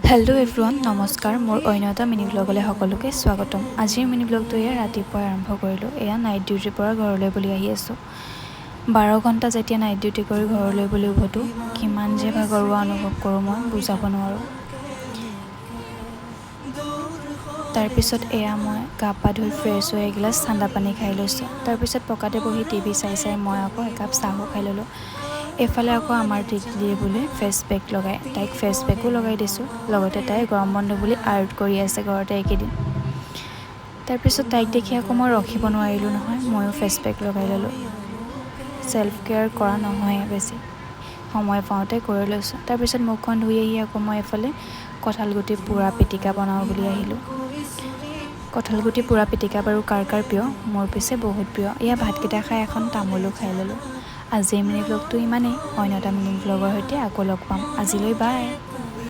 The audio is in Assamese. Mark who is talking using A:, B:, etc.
A: হেল্ল' এভৰিৱান, নমস্কাৰ। মোৰ অন্য এটা মিনি ব্লগলৈ সকলোকে স্বাগতম। আজিৰ মিনি ব্লগটো এয়া ৰাতিপুৱাই আৰম্ভ কৰিলোঁ। এয়া নাইট ডিউটিৰ পৰা ঘৰলৈ বুলি আহি আছোঁ। 12 ঘণ্টা যেতিয়া নাইট ডিউটি কৰি ঘৰলৈ বুলি উভতো, কিমান যে ভাগৰুৱা অনুভৱ কৰোঁ মই বুজাব নোৱাৰোঁ। তাৰপিছত এয়া মই গা পা ধুই ফ্ৰেছ হৈ এগিলাচ ঠাণ্ডা পানী খাই লৈছোঁ। তাৰপিছত পকাতে বহি টিভি চাই মই আকৌ একাপ চাহো খাই ল'লোঁ। এইফালে আকৌ আমাৰ টিকলিয়ে বোলে ফেচ পেক লগায়, তাইক ফেচ পেকো লগাই দিছোঁ। লগতে তাই গৰম বন্ধ বুলি আৰ্ট কৰি আছে ঘৰতে এইকেইদিন। তাৰপিছত তাইক দেখি আকৌ মই ৰখিব নোৱাৰিলোঁ নহয়, ময়ো ফেচ পেক লগাই ল'লোঁ। ছেল্ফ কেয়াৰ কৰা নহয়ে বেছি, সময় পাওঁতে কৰি লৈছোঁ। তাৰপিছত মুখখন ধুই আহি আকৌ মই এইফালে কঁঠালগুটি পোৰা পিটিকা বনাওঁ বুলি আহিলোঁ। কঁঠালগুটি পোৰা পিটিকা বাৰু কাৰ কাৰ প্ৰিয়, মোৰ পিছে বহুত প্ৰিয়। এয়া ভাতকেইটা খাই এখন তামোলো খাই ল'লোঁ। আজিৰ মিনি ব্লগটো ইমানেই। অন্য এটা মিনি ব্লগৰ সৈতে আকৌ লগ পাম। আজিলৈ বাই।